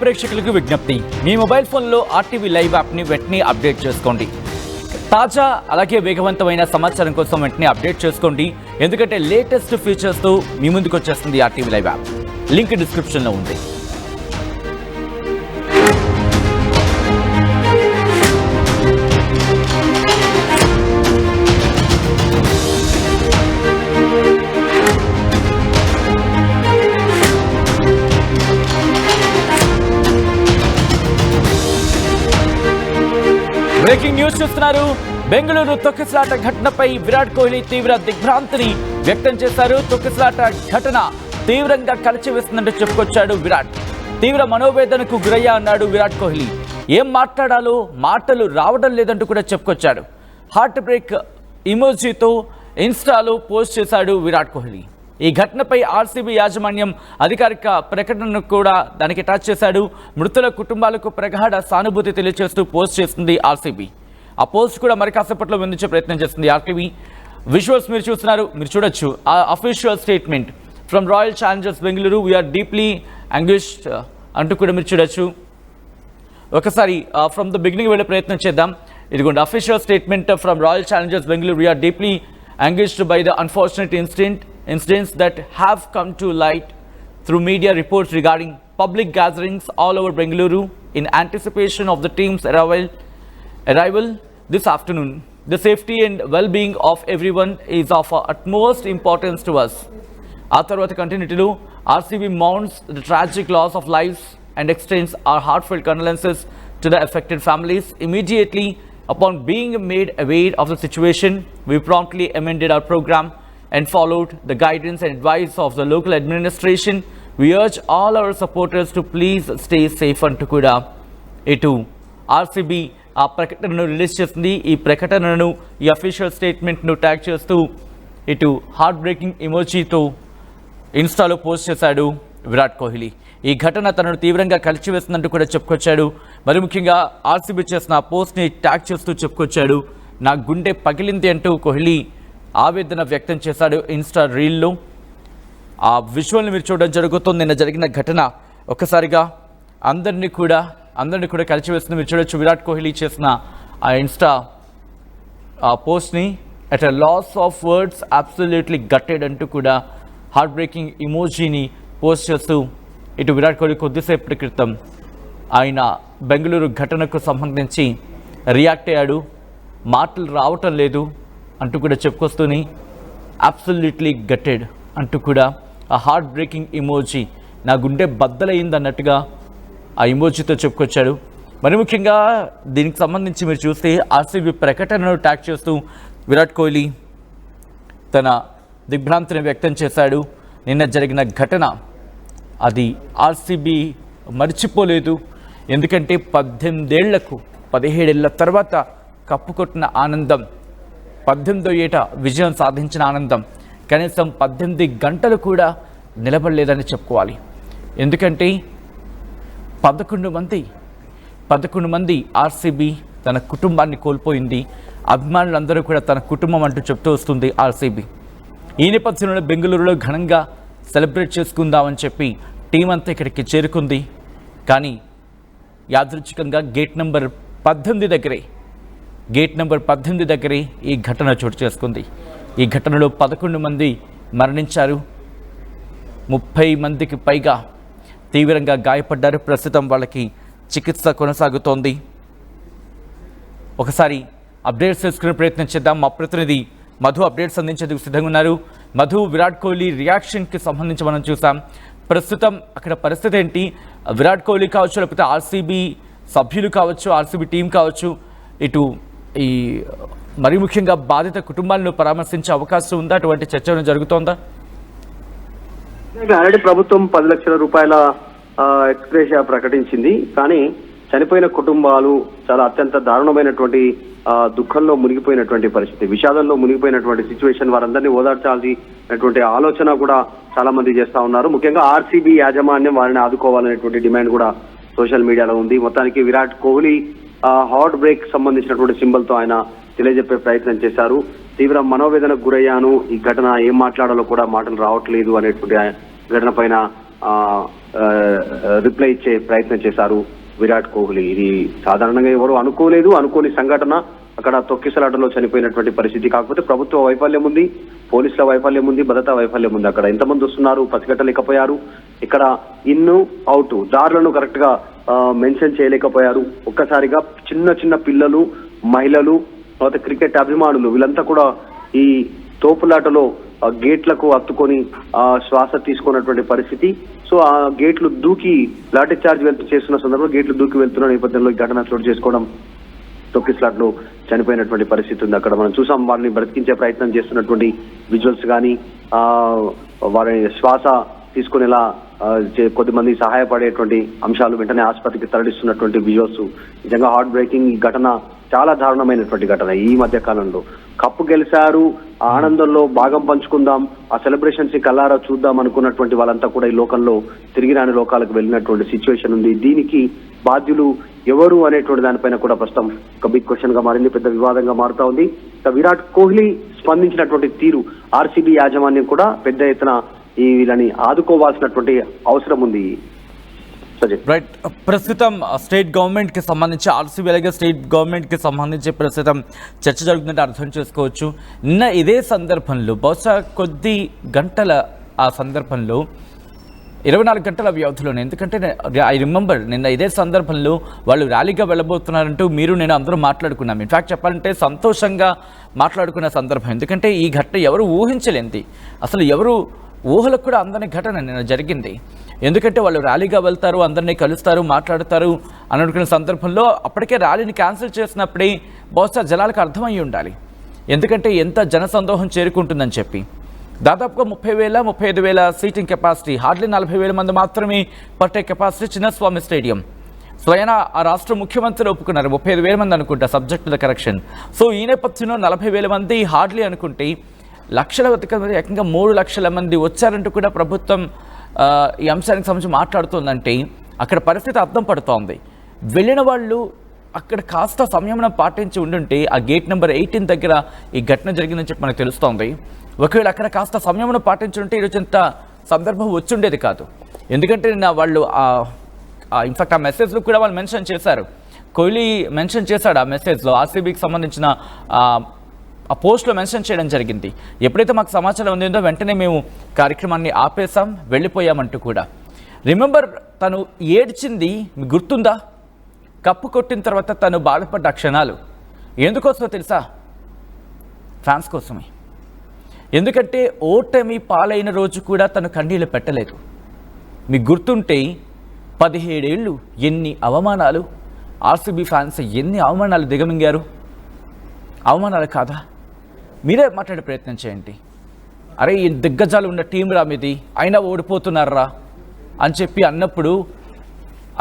ప్రేక్షకులకు విజ్ఞప్తి, మీ మొబైల్ ఫోన్లో ఆర్టీవీ లైవ్ యాప్ని వెంటనే అప్డేట్ చేసుకోండి. తాజా అలాగే వేగవంతమైన సమాచారం కోసం వెంటనే అప్డేట్ చేసుకోండి. ఎందుకంటే లేటెస్ట్ ఫీచర్స్తో మీ ముందుకు వచ్చేస్తుంది ఆర్టీవీ లైవ్ యాప్. లింక్ డిస్క్రిప్షన్లో ఉంది. బ్రేకింగ్ న్యూస్ చూస్తున్నారు. బెంగళూరు తొక్కిసలాట ఘటనపై విరాట్ కోహ్లీ తీవ్ర దిగ్భ్రాంతిని వ్యక్తం చేశారు. తొక్కిసలాట ఘటన తీవ్రంగా కలిచివేస్తుందంటూ చెప్పుకొచ్చాడు విరాట్. తీవ్ర మనోవేదనకు గురయ్యా అన్నాడు విరాట్ కోహ్లీ. ఏం మాట్లాడాలో మాటలు రావడం లేదంటూ కూడా చెప్పుకొచ్చాడు. హార్ట్ బ్రేక్ ఇమోజీతో ఇన్స్టాలో పోస్ట్ చేశాడు విరాట్ కోహ్లీ. ఈ ఘటనపై ఆర్సీబీ యాజమాన్యం అధికారిక ప్రకటనను కూడా దానికి అటాచ్ చేశాడు. మృతుల కుటుంబాలకు ప్రగాఢ సానుభూతి తెలియజేస్తూ పోస్ట్ చేస్తుంది ఆర్సీబీ. ఆ పోస్ట్ కూడా మరి కాసేపట్లో అందించే ప్రయత్నం చేస్తుంది ఆర్సీబీ. విజువల్స్ మీరు చూస్తున్నారు, మీరు చూడొచ్చు. ఆ official statement from royal Challengers Bengaluru, we are deeply anguished అంటూ కూడా మీరు చూడొచ్చు. ఒకసారి ఫ్రమ్ ద బిగినింగ్ వెళ్ళే ప్రయత్నం చేద్దాం. ఇదిగోండి official statement from royal Challengers Bengaluru, we are deeply anguished by the unfortunate incidents that have come to light through media reports regarding public gatherings all over Bengaluru in anticipation of the team's arrival this afternoon. The safety and well-being of everyone is of utmost importance to us. Our tarvata continuity RCB mourns the tragic loss of lives and extends our heartfelt condolences to the affected families. Immediately upon being made aware of the situation, we promptly amended our program and followed the guidance and advice of the local administration. We urge all our supporters to please stay safe అంటూ కూడా ఇటు RCB ఆ ప్రకటనను release చేస్తుంది. ఈ ప్రకటనను, ఈ official స్టేట్మెంట్ను ట్యాగ్ చేస్తూ ఇటు హార్ట్ బ్రేకింగ్ ఇమోజీతో ఇన్స్టాలో పోస్ట్ చేశాడు విరాట్ కోహ్లీ. ఈ ఘటన తనను తీవ్రంగా కలిచివేస్తుందంటూ కూడా చెప్పుకొచ్చాడు. మరి ముఖ్యంగా ఆర్సీబీ చేసిన ఆ పోస్ట్ని ట్యాగ్ చేస్తూ చెప్పుకొచ్చాడు. నా గుండె పగిలింది అంటూ కోహ్లీ ఆవేదన వ్యక్తం చేశాడు ఇన్స్టా రీల్లో. ఆ విజువల్ని మీరు చూడడం జరుగుతుంది. నిన్న జరిగిన ఘటన ఒక్కసారిగా అందరినీ కూడా కలిచివేస్తుంది. మీరు చూడొచ్చు విరాట్ కోహ్లీ చేసిన ఆ ఇన్స్టా ఆ పోస్ట్ని, at a loss of words absolutely gutted అంటూ కూడా హార్ట్ బ్రేకింగ్ ఇమోజీని పోస్ట్ చేస్తూ ఇటు విరాట్ కోహ్లీ కొద్దిసేపటి క్రితం ఆయన బెంగళూరు ఘటనకు సంబంధించి రియాక్ట్ అయ్యాడు. మాటలు రావటం లేదు అంటూ కూడా చెప్పుకొస్తూని అబ్సల్యూట్లీ గట్టెడ్ అంటూ కూడా ఆ హార్ట్ బ్రేకింగ్ ఇమోజీ, నా గుండె బద్దలైంది అన్నట్టుగా ఆ ఇమోజీతో చెప్పుకొచ్చాడు. మరి ముఖ్యంగా దీనికి సంబంధించి మీరు చూస్తే ఆర్సీబీ ప్రకటనను ట్యాగ్ చేస్తూ విరాట్ కోహ్లీ తన దిగ్భ్రాంతిని వ్యక్తం చేశాడు. నిన్న జరిగిన ఘటన అది ఆర్సీబీ మర్చిపోలేదు. ఎందుకంటే 18 ఏళ్లకు 17 ఏళ్ల తర్వాత కప్పుకొట్టిన ఆనందం, 18వ ఏట విజయం సాధించిన ఆనందం కనీసం 18 గంటలు కూడా నిలబడలేదని చెప్పుకోవాలి. ఎందుకంటే 11 మంది ఆర్సీబీ తన కుటుంబాన్ని కోల్పోయింది. అభిమానులందరూ కూడా తన కుటుంబం అంటూ చెప్తూ వస్తుంది ఆర్సీబీ. ఈ నేపథ్యంలో బెంగళూరులో ఘనంగా సెలబ్రేట్ చేసుకుందామని చెప్పి టీం అంతా ఇక్కడికి చేరుకుంది. కానీ యాదృచ్ఛికంగా గేట్ నెంబర్ 18 దగ్గరే ఈ ఘటన చోటు చేసుకుంది. ఈ ఘటనలో 11 మంది మరణించారు. 30 మందికి పైగా తీవ్రంగా గాయపడ్డారు. ప్రస్తుతం వాళ్ళకి చికిత్స కొనసాగుతోంది. ఒకసారి అప్డేట్స్ తెలుసుకునే ప్రయత్నం చేద్దాం. మా ప్రతినిధి మధు అప్డేట్స్ అందించేందుకు సిద్ధంగా ఉన్నారు. మధు, విరాట్ కోహ్లీ రియాక్షన్కి సంబంధించి మనం చూసాం. ప్రస్తుతం అక్కడ పరిస్థితి ఏంటి? విరాట్ కోహ్లీ కావచ్చు, లేకపోతే ఆర్సీబీ సభ్యులు కావచ్చు, ఆర్సీబీ టీం కావచ్చు, ఇటు ఈ మరి ముఖ్యంగా బాధిత కుటుంబాలను పరామర్శించే అవకాశం ఉందా? అటువంటి చర్చ జరుగుతోందా? ఆల్రెడీ ప్రభుత్వం 10 లక్షల రూపాయల ఎక్స్గ్రేషియా ప్రకటించింది. కానీ చనిపోయిన కుటుంబాలు చాలా అత్యంత దారుణమైనటువంటి దుఃఖంలో మునిగిపోయినటువంటి పరిస్థితి, విషాదంలో మునిగిపోయినటువంటి సిచ్యువేషన్. వారందరినీ ఓదార్చాల్సినటువంటి ఆలోచన కూడా చాలా మంది చేస్తా ఉన్నారు. ముఖ్యంగా ఆర్సీబీ యాజమాన్యం వారిని ఆదుకోవాలనేటువంటి డిమాండ్ కూడా సోషల్ మీడియాలో ఉంది. మొత్తానికి విరాట్ కోహ్లీ హార్ట్ బ్రేక్ సంబంధించినటువంటి సింబల్ తో ఆయన తెలియజెప్పే ప్రయత్నం చేశారు. తీవ్ర మనోవేదనకు గురయ్యాను, ఈ ఘటన ఏం మాట్లాడాలో కూడా మాటలు రావట్లేదు అనేటువంటి ఘటన పైన రిప్లై ఇచ్చే ప్రయత్నం చేశారు విరాట్ కోహ్లీ. ఇది సాధారణంగా ఎవరు అనుకోని సంఘటన. అక్కడ తొక్కిసలాటలో చనిపోయినటువంటి పరిస్థితి. కాకపోతే ప్రభుత్వ వైఫల్యం ఉంది, పోలీసుల వైఫల్యం ఉంది, భద్రతా వైఫల్యం ఉంది. అక్కడ ఎంతమంది వస్తున్నారు పసిగట్టలేకపోయారు. ఇక్కడ ఇన్ అవుట్ దారులను కరెక్ట్ గా మెన్షన్ చేయలేకపోయారు. ఒక్కసారిగా చిన్న పిల్లలు, మహిళలు, తర్వాత క్రికెట్ అభిమానులు వీళ్ళంతా కూడా ఈ తోపులాటలో గేట్లకు హత్తుకొని శ్వాస తీసుకున్నటువంటి పరిస్థితి. సో ఆ గేట్లు దూకి లాఠీ చార్జ్ చేస్తున్న సందర్భంలో గేట్లు దూకి వెళ్తున్న నేపథ్యంలో ఈ ఘటన చోటు చేసుకోవడం, తొక్కిసలాట్లో చనిపోయినటువంటి పరిస్థితి ఉంది. అక్కడ మనం చూసాం వారిని బ్రతికించే ప్రయత్నం చేస్తున్నటువంటి విజువల్స్ కానీ, వారి శ్వాస తీసుకునేలా కొద్దిమంది సహాయపడేటువంటి అంశాలు, వెంటనే ఆసుపత్రికి తరలిస్తున్నటువంటి విజువల్స్ నిజంగా హార్ట్ బ్రేకింగ్. ఈ ఘటన చాలా దారుణమైనటువంటి ఘటన. ఈ మధ్య కాలంలో కప్పు గెలిచారు, ఆ ఆనందంలో భాగం పంచుకుందాం, ఆ సెలబ్రేషన్స్ కల్లారా చూద్దాం అనుకున్నటువంటి వాళ్ళంతా కూడా ఈ లోకంలో తిరిగి రాని లోకాలకు వెళ్ళినటువంటి సిచ్యువేషన్ ఉంది. దీనికి బాధ్యులు ఎవరు అనేటువంటి దానిపైన కూడా ప్రస్తుతం ఒక బిగ్ క్వశ్చన్ గా మారింది, పెద్ద వివాదంగా మారుతా ఉంది. విరాట్ కోహ్లీ స్పందించినటువంటి తీరు, ఆర్సీబీ యాజమాన్యం కూడా పెద్ద ఎత్తున ఈ వీళ్ళని ఆదుకోవాల్సినటువంటి అవసరం ఉంది. రైట్, ప్రస్తుతం స్టేట్ గవర్నమెంట్ కి సంబంధించి ఆర్సీబీ అలాగే స్టేట్ గవర్నమెంట్ కి సంబంధించి ప్రస్తుతం చర్చ జరుగుతుందంటే అర్థం చేసుకోవచ్చు. నిన్న ఇదే సందర్భంలో బహుశా కొద్ది గంటల ఆ సందర్భంలో 24 గంటల వ్యవధిలోనే, ఎందుకంటే ఐ రిమెంబర్ నిన్న ఇదే సందర్భంలో వాళ్ళు ర్యాలీగా వెళ్ళబోతున్నారంటూ మీరు నేను అందరూ మాట్లాడుకున్నాం. ఇన్ఫ్యాక్ట్ చెప్పాలంటే సంతోషంగా మాట్లాడుకున్న సందర్భం. ఎందుకంటే ఈ ఘటన ఎవరు ఊహించలేంది, అసలు ఎవరు ఊహలకు కూడా అందని ఘటన నిన్న జరిగింది. ఎందుకంటే వాళ్ళు ర్యాలీగా వెళ్తారు, అందరినీ కలుస్తారు, మాట్లాడతారు అని అనుకున్న సందర్భంలో అప్పటికే ర్యాలీని క్యాన్సిల్ చేసినప్పుడే బహుశా జనాలకు అర్థమయ్యి ఉండాలి. ఎందుకంటే ఎంత జనసందోహం చేరుకుంటుందని చెప్పి. దాదాపుగా 30,000-35,000 సీటింగ్ కెపాసిటీ, హార్డ్లీ 40,000 మంది మాత్రమే పట్టే కెపాసిటీ చిన్నస్వామి స్టేడియం. స్వయన ఆ రాష్ట్ర ముఖ్యమంత్రి ఒప్పుకున్నారు 35,000 మంది అనుకుంటా, సబ్జెక్ట్ ద కరెక్షన్. సో ఈ నేపథ్యంలో 40,000 మంది హార్డ్లీ అనుకుంటే లక్షల మంది, ఏకంగా 3 లక్షల మంది వచ్చారంటూ కూడా ప్రభుత్వం ఈ అంశానికి సంబంధించి మాట్లాడుతుందంటే అక్కడ పరిస్థితి అర్థం పడుతోంది. వెళ్ళిన వాళ్ళు అక్కడ కాస్త సంయమనం పాటించి ఉండుంటే ఆ గేట్ నెంబర్ 18 దగ్గర ఈ ఘటన జరిగిందని చెప్పి మనకు తెలుస్తోంది. ఒకవేళ అక్కడ కాస్త సంయమనం పాటించుంటే ఈరోజు ఇంత సందర్భం వచ్చుండేది కాదు. ఎందుకంటే నిన్న వాళ్ళు ఇన్ఫాక్ట్ ఆ మెసేజ్లో కూడా వాళ్ళు మెన్షన్ చేశారు, కోహ్లీ మెన్షన్ చేశాడు ఆ మెసేజ్లో, ఆర్సీబీకి సంబంధించిన ఆ పోస్ట్లో మెన్షన్ చేయడం జరిగింది. ఎప్పుడైతే మాకు సమాచారం ఉందో వెంటనే మేము కార్యక్రమాన్ని ఆపేసాం, వెళ్ళిపోయామంటూ కూడా. రిమెంబర్ తను ఏడ్చింది మీకు గుర్తుందా? కప్పు కొట్టిన తర్వాత తను బాధపడ్డ క్షణాలు ఎందుకోసమో తెలుసా? ఫ్యాన్స్ కోసమే. ఎందుకంటే ఓటమి పాలైన రోజు కూడా తను కన్నీళ్ళు పెట్టలేదు. మీకు గుర్తుంటే 17 ఏళ్ళు ఎన్ని అవమానాలు, ఆర్సీబీ ఫ్యాన్స్ ఎన్ని అవమానాలు దిగమింగారు. అవమానాలు కాదా? మీరే మాట్లాడే ప్రయత్నం చేయండి. అరే ఈ దిగ్గజాలు ఉన్న టీం రా మీది, అయినా ఓడిపోతున్నారా అని చెప్పి అన్నప్పుడు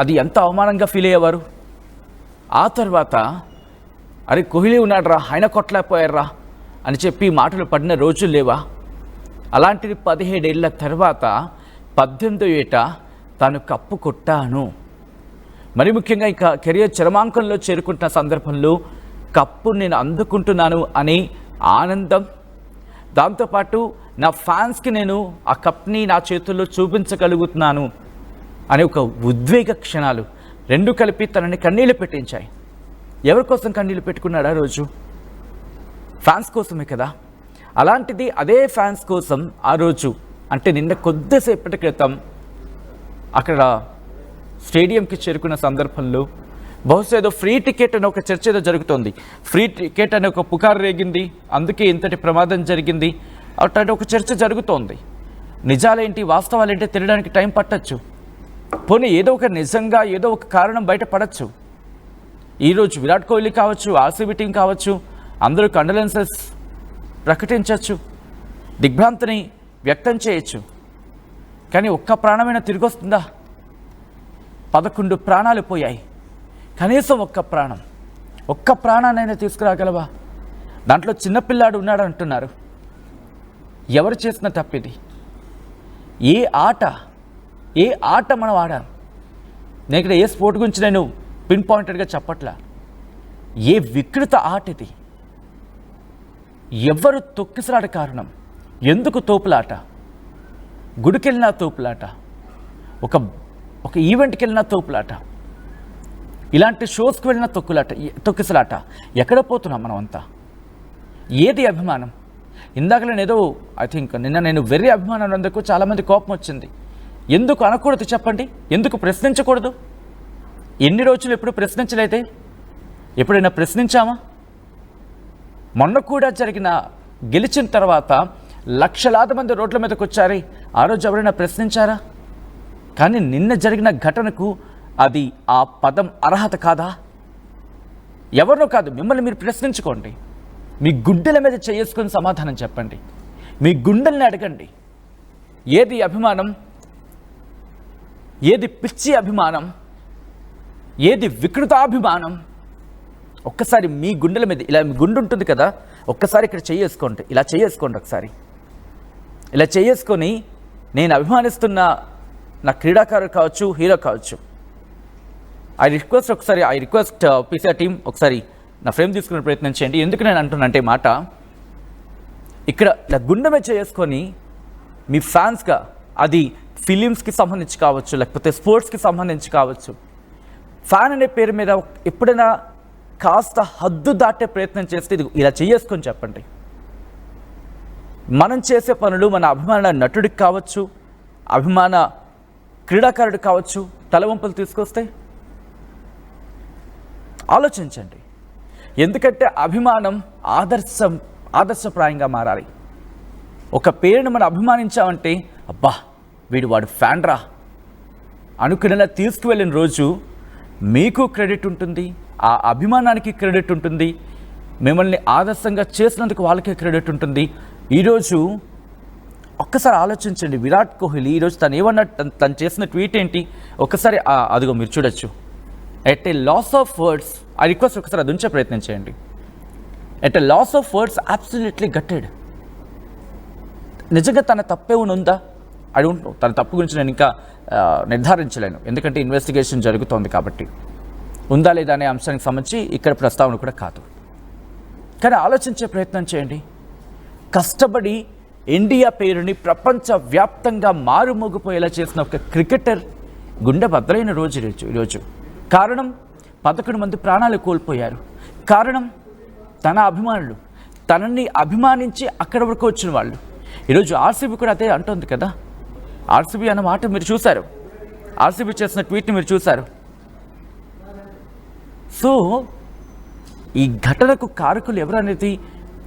అది ఎంత అవమానంగా ఫీల్ అయ్యేవారు. ఆ తర్వాత అరే కోహ్లీ ఉన్నాడు రా, ఆయన కొట్టలేకపోయారా అని చెప్పి మాటలు పడిన రోజులు లేవా? అలాంటిది 17 ఏళ్ల తర్వాత 18వ ఏట తాను కప్పు కొట్టాను. మరి ముఖ్యంగా ఇంకా కెరియర్ చరమాంకంలో చేరుకుంటున్న సందర్భంలో కప్పు నేను అందుకుంటున్నాను అని ఆనందం, దాంతోపాటు నా ఫ్యాన్స్కి నేను ఆ కప్ని నా చేతుల్లో చూపించగలుగుతున్నాను అనే ఒక ఉద్వేగ క్షణాలు రెండు కలిపి తనని కన్నీళ్ళు పెట్టించాయి. ఎవరి కోసం కన్నీళ్ళు పెట్టుకున్నాడా రోజు? ఫ్యాన్స్ కోసమే కదా. అలాంటిది అదే ఫ్యాన్స్ కోసం ఆ రోజు అంటే నిన్న కొద్దిసేపటి క్రితం అక్కడ స్టేడియంకి చేరుకున్న సందర్భంలో బహుశా ఏదో ఫ్రీ టికెట్ అనే ఒక చర్చ ఏదో జరుగుతోంది. ఫ్రీ టికెట్ అనే ఒక పుకారు రేగింది, అందుకే ఇంతటి ప్రమాదం జరిగింది అట్లాంటి ఒక చర్చ జరుగుతోంది. నిజాలేంటి వాస్తవాలేంటి తెలియడానికి టైం పట్టచ్చు. పోనీ ఏదో ఒక నిజంగా ఏదో ఒక కారణం బయటపడచ్చు. ఈరోజు విరాట్ కోహ్లీ కావచ్చు, ఆర్సీబీ టీం కావచ్చు, అందరూ కండోలెన్సెస్ ప్రకటించవచ్చు, దిగ్భ్రాంతిని వ్యక్తం చేయొచ్చు. కానీ ఒక్క ప్రాణమైనా తిరిగి వస్తుందా? 11 ప్రాణాలు పోయాయి. కనీసం ఒక్క ప్రాణాన్నైనా తీసుకురాగలవా? దాంట్లో చిన్నపిల్లాడు ఉన్నాడు అంటున్నారు. ఎవరు చేసిన తప్పిది? ఏ ఆట మనం ఆడాం? నేను ఇక్కడ ఏ స్పోర్ట్ గురించి నేను పిన్ పాయింటెడ్గా చెప్పట్లా. ఏ వికృత ఆట ఇది? ఎవరు తొక్కిసలాట కారణం? ఎందుకు తోపులాట? గుడికెళ్ళినా తోపులాట, ఒక ఈవెంట్కి వెళ్ళిన తోపులాట, ఇలాంటి షోస్కి వెళ్ళిన తొక్కిసలాట. ఎక్కడ పోతున్నాం మనం అంతా? ఏది అభిమానం? ఇందాక నేను ఏదో నిన్న నేను వెర్రి అభిమానం అన్నందుకు చాలామంది కోపం వచ్చింది. ఎందుకు అనకూడదు చెప్పండి? ఎందుకు ప్రశ్నించకూడదు? ఎన్ని రోజులు ఎప్పుడు ప్రశ్నించలేదే? ఎప్పుడైనా ప్రశ్నించామా? మొన్న కూడా గెలిచిన తర్వాత లక్షలాది మంది రోడ్ల మీదకి వచ్చారు. ఆ రోజు ఎవరైనా ప్రశ్నించారా? కానీ నిన్న జరిగిన ఘటనకు అది ఆ పదం అర్హత కాదా? ఎవరినో కాదు, మిమ్మల్ని మీరు ప్రశ్నించుకోండి. మీ గుండెల మీద చేసుకొని సమాధానం చెప్పండి. మీ గుండెల్ని అడగండి. ఏది అభిమానం? ఏది పిచ్చి అభిమానం? ఏది వికృతాభిమానం? ఒక్కసారి మీ గుండెల మీద ఇలా మీ గుండె ఉంటుంది కదా, ఒక్కసారి ఇక్కడ చేసుకోండి. ఇలా చేసుకోండి. ఒకసారి ఇలా చేసుకొని, నేను అభిమానిస్తున్న నా క్రీడాకారుడు కావచ్చు, హీరో కావచ్చు, ఐ రిక్వెస్ట్ పీసీఆర్ టీమ్ ఒకసారి నా ఫ్రేమ్ తీసుకునే ప్రయత్నం చేయండి. ఎందుకు నేను అంటున్నానంటే మాట, ఇక్కడ నా గుండె మీద చేసుకొని మీ ఫ్యాన్స్గా, అది ఫిలిమ్స్కి సంబంధించి కావచ్చు, లేకపోతే స్పోర్ట్స్కి సంబంధించి కావచ్చు, ఫ్యాన్ అనే పేరు మీద ఎప్పుడైనా కాస్త హద్దు దాటే ప్రయత్నం చేస్తే ఇది ఇలా చేసుకొని చెప్పండి. మనం చేసే పనులు మన అభిమాన నటుడికి కావచ్చు, అభిమాన క్రీడాకారుడికి కావచ్చు తలవంపులు తీసుకొస్తే ఆలోచించండి. ఎందుకంటే అభిమానం ఆదర్శప్రాయంగా మారాలి. ఒక పేరుని మనం అభిమానించామంటే, అబ్బా వాడు ఫ్యాన్ రా అనుకునేలా తీసుకువెళ్ళిన రోజు మీకు క్రెడిట్ ఉంటుంది, ఆ అభిమానానికి క్రెడిట్ ఉంటుంది, మిమ్మల్ని ఆదర్శంగా చేసినందుకు వాళ్ళకే క్రెడిట్ ఉంటుంది. ఈరోజు ఒక్కసారి ఆలోచించండి. విరాట్ కోహ్లీ ఈరోజు తను చేసిన ట్వీట్ ఏంటి? ఒక్కసారి అదిగో మీరు చూడొచ్చు. At a loss of words, ఆ రిక్వెస్ట్ ఒకసారి అది ఉంచే ప్రయత్నం చేయండి. At a loss of words absolutely gutted. నిజంగా తన తప్పే ఉందా? I don't know. తన తప్పు గురించి నేను ఇంకా నిర్ధారించలేను, ఎందుకంటే ఇన్వెస్టిగేషన్ జరుగుతోంది కాబట్టి. ఉందా లేదా అనే అంశానికి సంబంధించి ఇక్కడ ప్రస్తావన కూడా కాదు. కానీ ఆలోచించే ప్రయత్నం చేయండి. కష్టపడి ఇండియా పేరుని ప్రపంచవ్యాప్తంగా మారుమోగిపోయేలా చేసిన ఒక క్రికెటర్ గుండె బద్దలైన రోజు ఈరోజు. కారణం 11 మంది ప్రాణాలు కోల్పోయారు. కారణం తన అభిమానులు, తనని అభిమానించి అక్కడి వరకు వచ్చిన వాళ్ళు. ఈరోజు ఆర్సీబీ కూడా అదే అంటుంది కదా. ఆర్సీబీ అన్న మాట మీరు చూశారు, ఆర్సీబీ చేసిన ట్వీట్ని మీరు చూశారు. సో ఈ ఘటనకు కారకులు ఎవరనేది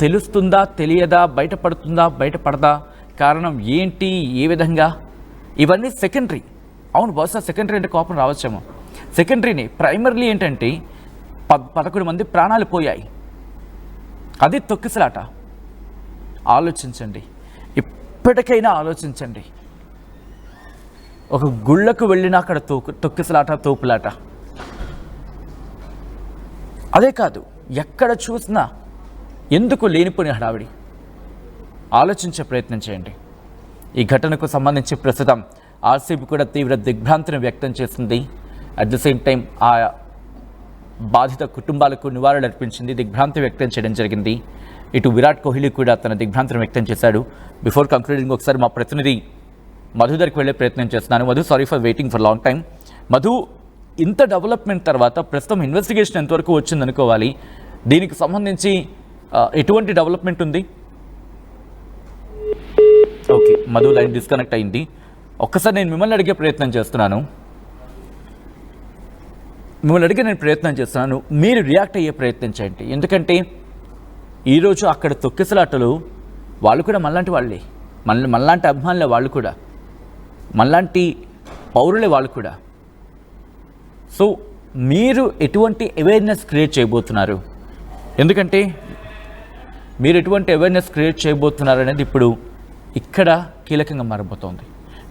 తెలుస్తుందా, తెలియదా, బయటపడదా, కారణం ఏంటి, ఏ విధంగా, ఇవన్నీ సెకండరీ. అవును, బహుశా సెకండరీ అంటే కోపం రావచ్చేమో. సెకండరీని, ప్రైమర్లీ ఏంటంటే 11 మంది ప్రాణాలు పోయాయి. అది తొక్కిసలాట. ఆలోచించండి, ఇప్పటికైనా ఆలోచించండి. ఒక గుళ్ళకు వెళ్ళినా అక్కడ తొక్కిసలాట, తోపులాట. అదే కాదు, ఎక్కడ చూసినా ఎందుకు లేనిపోని హడావిడి? ఆలోచించే ప్రయత్నం చేయండి. ఈ ఘటనకు సంబంధించి ప్రస్తుతం ఆర్సీబీ కూడా తీవ్ర దిగ్భ్రాంతిని వ్యక్తం చేసింది. అట్ ది సేమ్ టైం ఆ బాధిత కుటుంబాలకు నివాళులు అర్పించింది, దిగ్భ్రాంతి వ్యక్తం చేయడం జరిగింది. ఇటు విరాట్ కోహ్లీ కూడా తన దిగ్భ్రాంతిని వ్యక్తం చేశాడు. బిఫోర్ కంక్లూడింగ్ ఒకసారి మా ప్రతినిధి మధు దగ్గరికి వెళ్ళే ప్రయత్నం చేస్తున్నాను. Madhu, sorry for waiting for long time. Madhu, ఇంత డెవలప్మెంట్ తర్వాత ప్రస్తుతం ఇన్వెస్టిగేషన్ ఎంతవరకు వచ్చింది అనుకోవాలి? దీనికి సంబంధించి ఎటువంటి డెవలప్మెంట్ ఉంది? ఓకే, మధు లైన్ డిస్కనెక్ట్ అయింది. ఒక్కసారి నేను మిమ్మల్ని అడిగే ప్రయత్నం చేస్తున్నాను. మీరు రియాక్ట్ అయ్యే ప్రయత్నం చేయండి. ఎందుకంటే ఈరోజు అక్కడ తొక్కిసలాటలు వాళ్ళు కూడా మనలాంటి వాళ్ళే, మనలాంటి అభిమానులే వాళ్ళు కూడా, మనలాంటి పౌరులే వాళ్ళు కూడా. సో మీరు ఎటువంటి అవేర్నెస్ క్రియేట్ చేయబోతున్నారు? ఎందుకంటే మీరు ఎటువంటి అవేర్నెస్ క్రియేట్ చేయబోతున్నారు అనేది ఇప్పుడు ఇక్కడ కీలకంగా మారబోతోంది.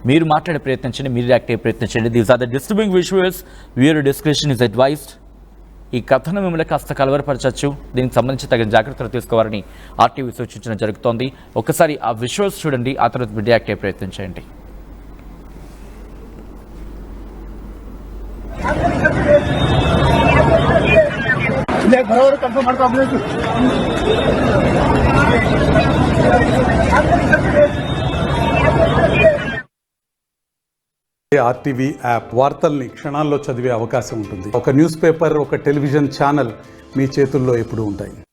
మీరు మాట్లాడే ప్రయత్నం చేయండి, మీరు రియాక్ట్ అయ్యే ప్రయత్నం చేయండి. These are the disturbing visuals, viewer description is advised. ఈ కథను మిమ్మల్ని కాస్త కలవరపరచచ్చు, దీనికి సంబంధించి తగిన జాగ్రత్తలు తీసుకోవాలని ఆర్టీవీ సూచించడం జరుగుతోంది. ఒకసారి ఆ విజువల్స్ చూడండి, ఆ తర్వాత మీరు రియాక్ట్ అయ్యే ప్రయత్నం చేయండి. ಬರೋರು ಕನ್ಫರ್ಮ್ ಮಾಡ್ಕೊಂಡು ఆర్టీవీ యాప్ వార్తల్ని క్షణాల్లో చదివే అవకాశం ఉంటుంది. ఒక న్యూస్ పేపర్, ఒక టెలివిజన్ ఛానల్ మీ చేతుల్లో ఎప్పుడూ ఉంటాయి.